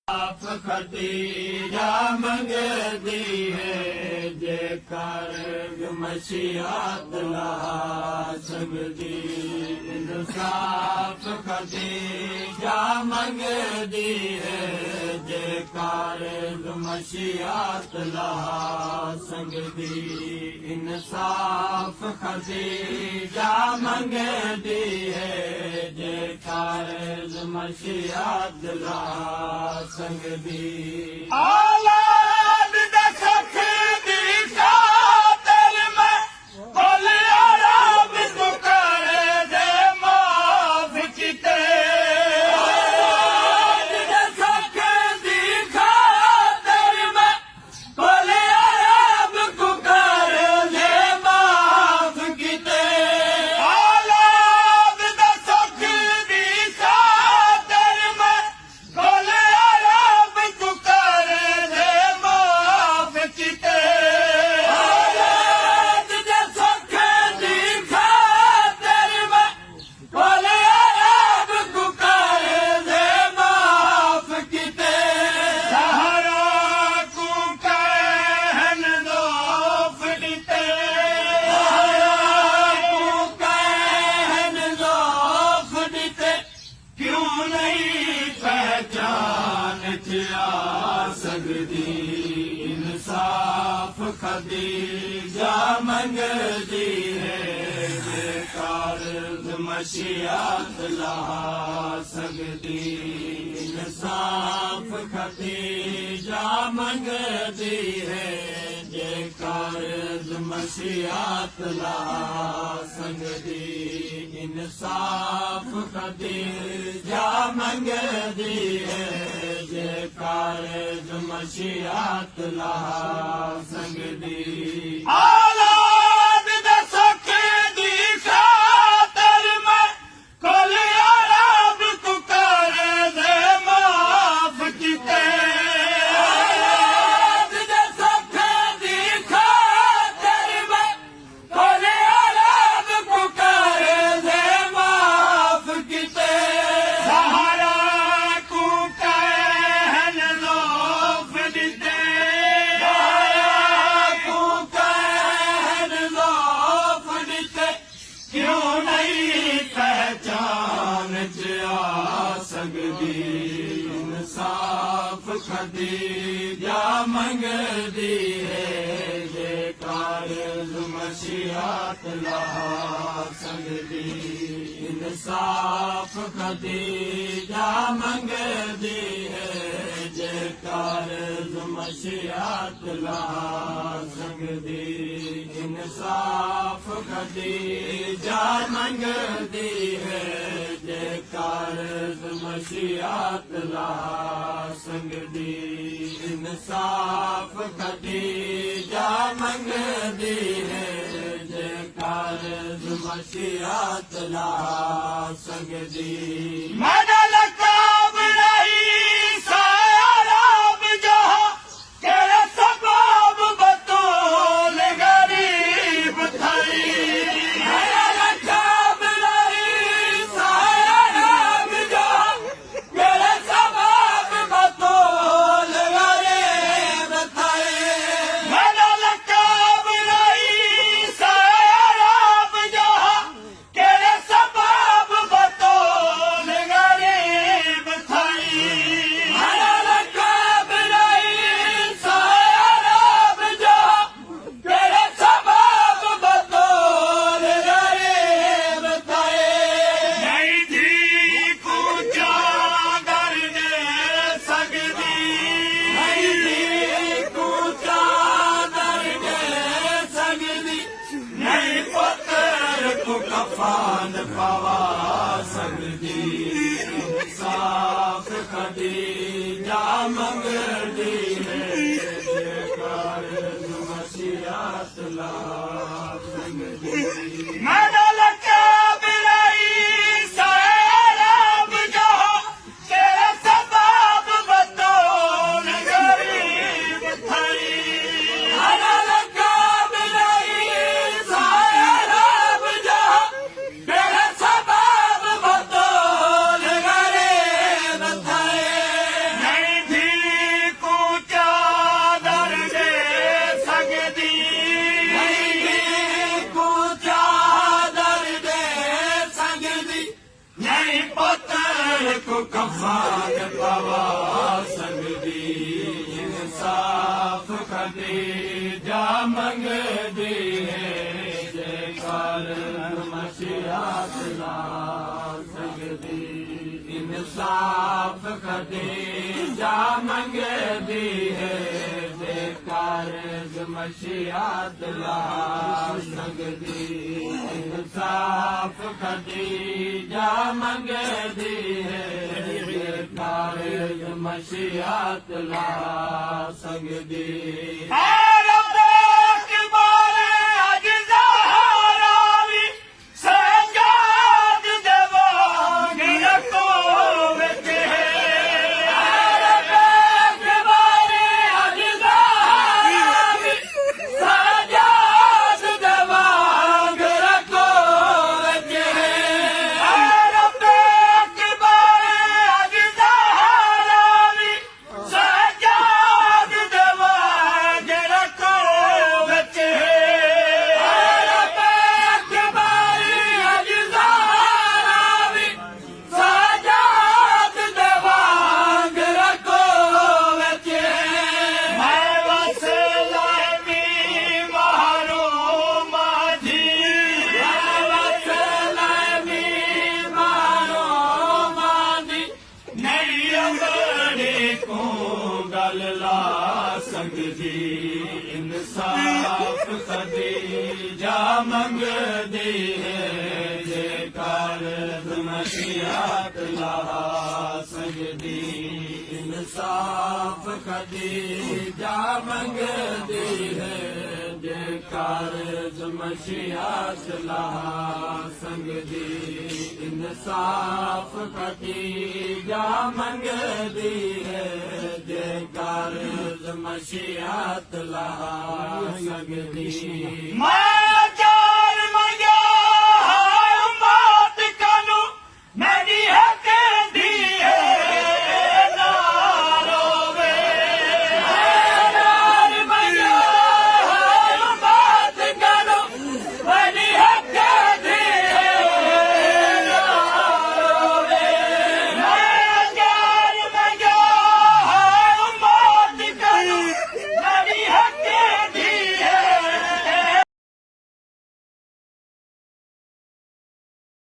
आप खतीजा मंगदी है जेकर मशीहत ला सकदी इंसाफ खतीजा मंगदी है जेकर मशीहत ला सकदी इंसाफ खतीजा मंगदी है जेकर मशीहत ला संगदी औलाद दा सुख दी खातिर मैं बोलिया रब तू कर दे माफ किते औलाद दा सुख दी खातिर मैं बोलिया रब तू कर दे माफ किते औलाद दा सुख दी खातिर मैं इंसाफ खतीजा मंगदी है जेकर मशीहत ला सकदी इंसाफ खतीजा मंगदी है जेकर मशीहत ला सकदी इंसाफ खतीजा मंगदी है जेकर मशीहत ला संगदी औलाद दा सुख दी खातिर मैं कोलिया रब तू कर दे माफ किते औलाद दा सुख दी खातिर मैं कोलिया रब तू कर दे माफ किते सहारा को कहन लोफ दिते क्यों नहीं पहचान आ सकदी इंसाफ खतीजा मंगदी है जेकर मशीहत ला सकदी इंसाफ खतीजा मंगदी है जेकर मशीहत ला सकदी इंसाफ खतीजा मंगदी है जेकर मशीहत ला सकदी इंसाफ खतीजा मंगदी है जेकर मशीहत ला सकदी मना लकाब नहीं साराब जो तेरे सबब बतौल गरीब थई कफान पवा सकदी इंसाफ खतीजा मंगदी है जेकर मशीहत ला सकदी मना लकाब नहीं साराब जो तेरे सबब बतौल गरीब थई मना लकाब नहीं साराब जो तेरे सबब बतौल गरीब थई नहीं थी ਖਤੀਜਾ ਮੰਗਦੀ ਹੈ ਜੇਕਰ ਮਸ਼ੀਅਤ ਲਾ ਸਕਦੀ ਇਨਸਾਫ ਖਤੀਜਾ ਮੰਗਦੀ ਹੈ ਜੇਕਰ ਮਸ਼ੀਅਤ ਲਾ ਸਕਦੀ ਇਨਸਾਫ ਖਤੀਜਾ ਮੰਗਦੀ ਹੈ ਜੇਕਰ ਮਸ਼ੀਅਤ ਲਾ ਸਕਦੀ ਗੱਲ ਲਾ ਸਕਦੀ ਇਨਸਾਫ ਖਤੀਜਾ ਮੰਗਦੀ ਹੈ ਜੇਕਰ ਮਸ਼ੀਅਤ ਲਾ ਸਕਦੀ ਇਨਸਾਫ ਖਤੀਜਾ ਮੰਗਦੀ ਹੈ ਜੇਕਰ ਮਸ਼ੀਅਤ ਲਾ ਸਕਦੀ ਇਨਸਾਫ ਖਤੀਜਾ ਮੰਗਦੀ ਹੈ ਜੇਕਰ ਮਸ਼ੀਅਤ ਲਾ ਸਕਦੀ